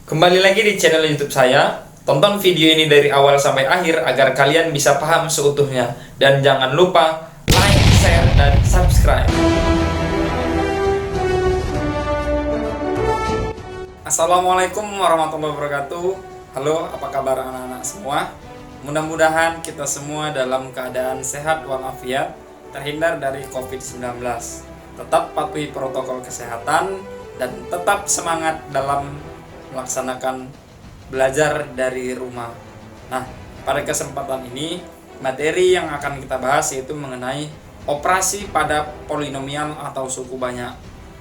Kembali lagi di channel YouTube saya. Tonton video ini dari awal sampai akhir agar kalian bisa paham seutuhnya. Dan jangan lupa like, share, dan subscribe. Assalamualaikum warahmatullahi wabarakatuh. Halo, apa kabar anak-anak semua? Mudah-mudahan kita semua dalam keadaan sehat walafiat, terhindar dari COVID-19. Tetap patuhi protokol kesehatan dan tetap semangat dalam melaksanakan belajar dari rumah. Nah, pada kesempatan ini materi yang akan kita bahas yaitu mengenai operasi pada polinomial atau suku banyak.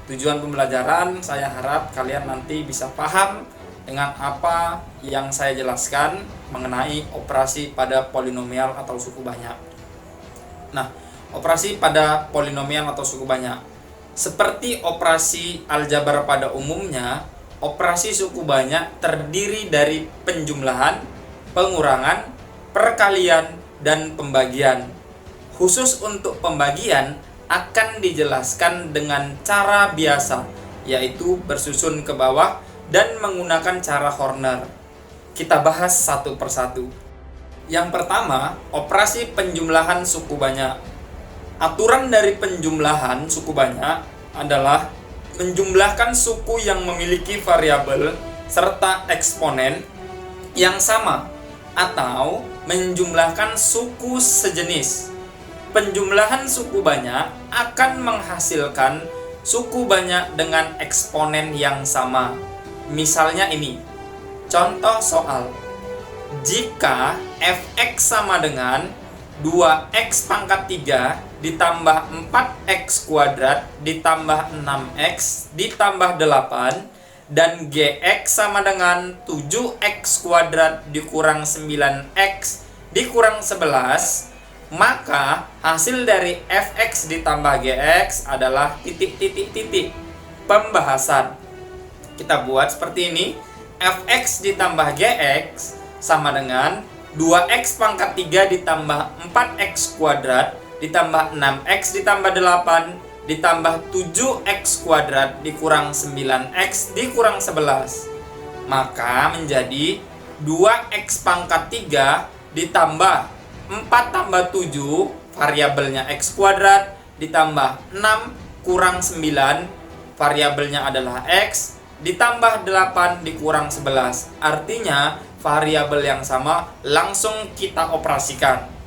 Tujuan pembelajaran saya harap kalian nanti bisa paham dengan apa yang saya jelaskan mengenai operasi pada polinomial atau suku banyak. Nah, operasi pada polinomial atau suku banyak seperti operasi aljabar pada umumnya, operasi suku banyak terdiri dari penjumlahan, pengurangan, perkalian, dan pembagian. Khusus untuk pembagian akan dijelaskan dengan cara biasa, yaitu bersusun ke bawah dan menggunakan cara Horner. Kita bahas satu persatu. Yang pertama, operasi penjumlahan suku banyak. Aturan dari penjumlahan suku banyak adalah menjumlahkan suku yang memiliki variabel serta eksponen yang sama atau menjumlahkan suku sejenis. Penjumlahan suku banyak akan menghasilkan suku banyak dengan eksponen yang sama. Misalnya ini, contoh soal. Jika fx sama dengan 2x pangkat 3 ditambah 4x kuadrat ditambah 6x ditambah 8 dan gx sama dengan 7x kuadrat dikurang 9x dikurang 11, maka hasil dari fx ditambah gx adalah titik-titik-titik. Pembahasan kita buat seperti ini. Fx ditambah gx sama dengan 2x pangkat 3 ditambah 4x kuadrat ditambah 6x ditambah 8 ditambah 7x kuadrat dikurang 9x dikurang 11. Maka menjadi 2x pangkat 3 ditambah 4 tambah 7 variabelnya x kuadrat ditambah 6 kurang 9 variabelnya adalah x ditambah 8 dikurang 11. Artinya variabel yang sama langsung kita operasikan.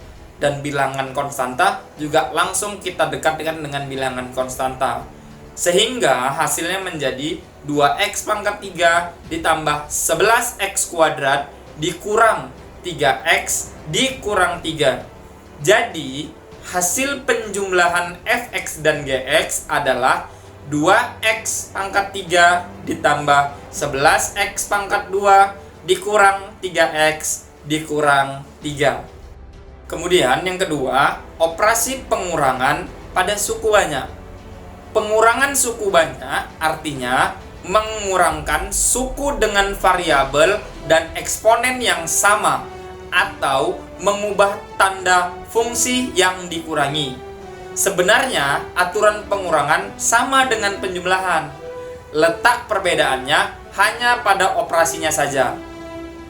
Dan bilangan konstanta juga langsung kita dekatkan dengan bilangan konstanta. Sehingga hasilnya menjadi 2x pangkat 3 ditambah 11x kuadrat dikurang 3x dikurang 3. Jadi hasil penjumlahan fx dan gx adalah 2x pangkat 3 ditambah 11x pangkat 2 dikurang 3x dikurang 3. Kemudian yang kedua, operasi pengurangan pada suku banyak. Pengurangan suku banyak artinya mengurangkan suku dengan variabel dan eksponen yang sama atau mengubah tanda fungsi yang dikurangi. Sebenarnya aturan pengurangan sama dengan penjumlahan. Letak perbedaannya hanya pada operasinya saja.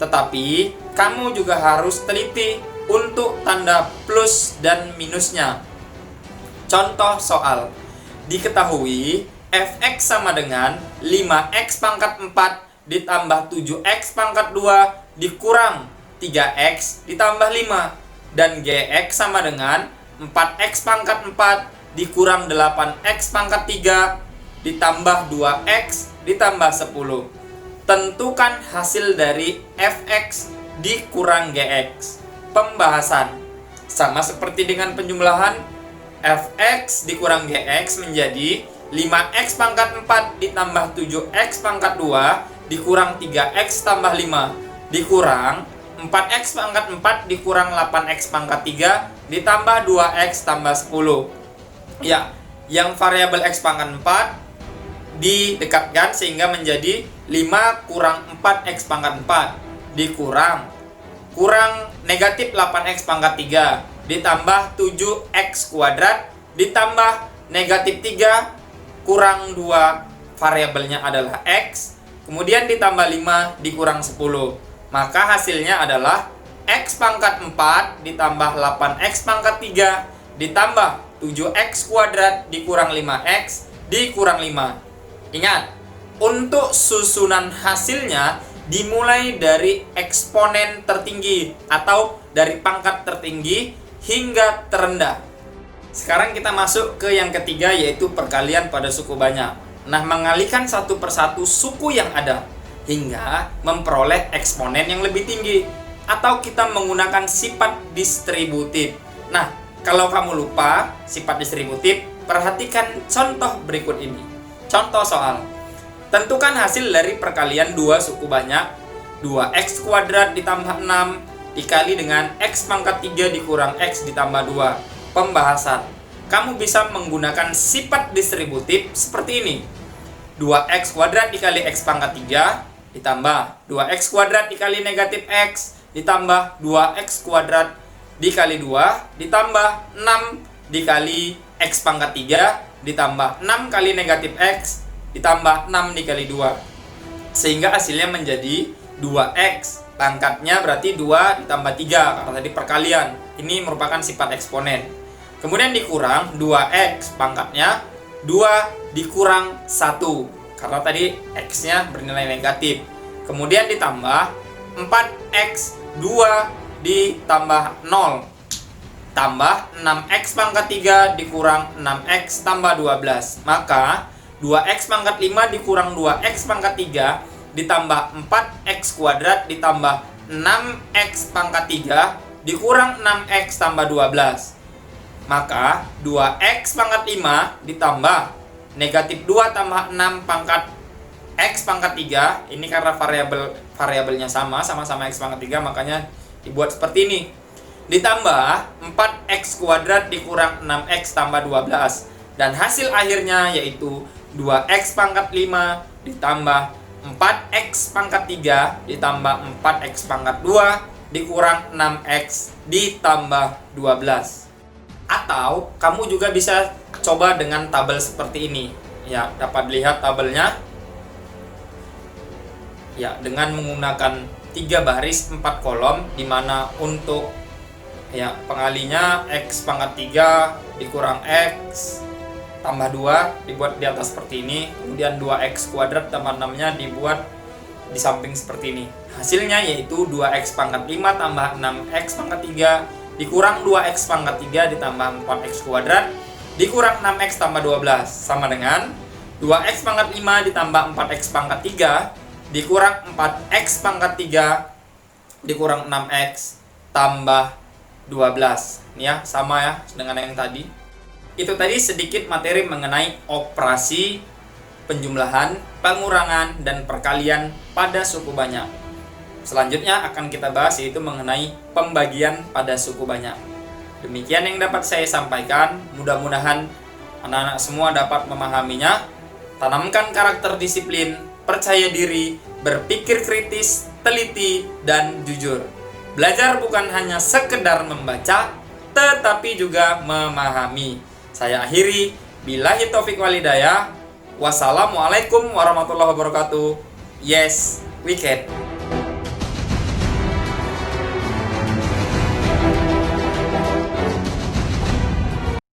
Tetapi kamu juga harus teliti untuk tanda plus dan minusnya. Contoh soal. Diketahui fx sama dengan 5x pangkat 4 ditambah 7x pangkat 2 dikurang 3x ditambah 5 dan gx sama dengan 4x pangkat 4 dikurang 8x pangkat 3 ditambah 2x ditambah 10. Tentukan hasil dari fx dikurang gx. Pembahasan sama seperti dengan penjumlahan. Fx dikurang gx menjadi 5x pangkat 4 ditambah 7x pangkat 2 dikurang 3x tambah 5 dikurang 4x pangkat 4 dikurang 8x pangkat 3 ditambah 2x tambah 10. Ya, yang variabel x pangkat 4 didekatkan sehingga menjadi 5 kurang 4x pangkat 4 dikurang negatif 8x pangkat 3 ditambah 7x kuadrat ditambah negatif 3 kurang 2 variabelnya adalah x kemudian ditambah 5 dikurang 10. Maka hasilnya adalah X pangkat 4 ditambah 8X pangkat 3 ditambah 7X kuadrat dikurang 5X dikurang 5. Ingat, untuk susunan hasilnya dimulai dari eksponen tertinggi atau dari pangkat tertinggi hingga terendah. Sekarang kita masuk ke yang ketiga, yaitu perkalian pada suku banyak. Nah, mengalihkan satu persatu suku yang ada hingga memperoleh eksponen yang lebih tinggi, atau kita menggunakan sifat distributif. Nah, kalau kamu lupa sifat distributif, perhatikan contoh berikut ini. Contoh soal. Tentukan hasil dari perkalian dua suku banyak, 2x kuadrat ditambah 6 dikali dengan x pangkat 3 dikurang x ditambah 2. Pembahasan. Kamu bisa menggunakan sifat distributif seperti ini. 2x kuadrat dikali x pangkat 3 ditambah 2x kuadrat dikali negatif x ditambah 2x kuadrat dikali 2 ditambah 6 dikali x pangkat 3 ditambah 6 kali negatif x ditambah 6 dikali 2. Sehingga hasilnya menjadi 2x. Pangkatnya berarti 2 ditambah 3 karena tadi perkalian. Ini merupakan sifat eksponen. Kemudian dikurang 2x, pangkatnya 2 dikurang 1 karena tadi x-nya bernilai negatif. Kemudian ditambah 4x 2 ditambah 0 tambah 6x pangkat 3 dikurang 6x tambah 12. Maka 2x pangkat 5 dikurang 2x pangkat 3 ditambah 4x kuadrat ditambah 6x pangkat 3 dikurang 6x tambah 12. Maka 2x pangkat 5 ditambah negatif 2 tambah 6 pangkat x pangkat 3. Ini karena variabelnya sama-sama x pangkat 3, makanya dibuat seperti ini. Ditambah 4x kuadrat dikurang 6x tambah 12. Dan hasil akhirnya yaitu 2x pangkat 5 ditambah 4x pangkat 3 ditambah 4x pangkat 2 dikurang 6x ditambah 12. Atau kamu juga bisa coba dengan tabel seperti ini. Ya, dapat lihat tabelnya. Ya, dengan menggunakan 3 baris 4 kolom, di mana untuk ya pengalinya x pangkat 3 dikurang x tambah 2 dibuat di atas seperti ini. Kemudian 2x kuadrat tambah 6-nya dibuat di samping seperti ini. Hasilnya yaitu 2x pangkat 5 tambah 6x pangkat 3 dikurang 2x pangkat 3 ditambah 4x kuadrat dikurang 6x tambah 12 sama dengan 2x pangkat 5 ditambah 4x pangkat 3 dikurang 4x pangkat 3 dikurang 6x tambah 12. Ini ya, sama ya dengan yang tadi. Itu tadi sedikit materi mengenai operasi penjumlahan, pengurangan, dan perkalian pada suku banyak. Selanjutnya akan kita bahas yaitu mengenai pembagian pada suku banyak. Demikian yang dapat saya sampaikan. Mudah-mudahan anak-anak semua dapat memahaminya. Tanamkan karakter disiplin, percaya diri, berpikir kritis, teliti, dan jujur. Belajar bukan hanya sekedar membaca, tetapi juga memahami. Saya akhiri, billahi taufiq walhidayah. Wassalamualaikum warahmatullahi wabarakatuh. Yes, we can.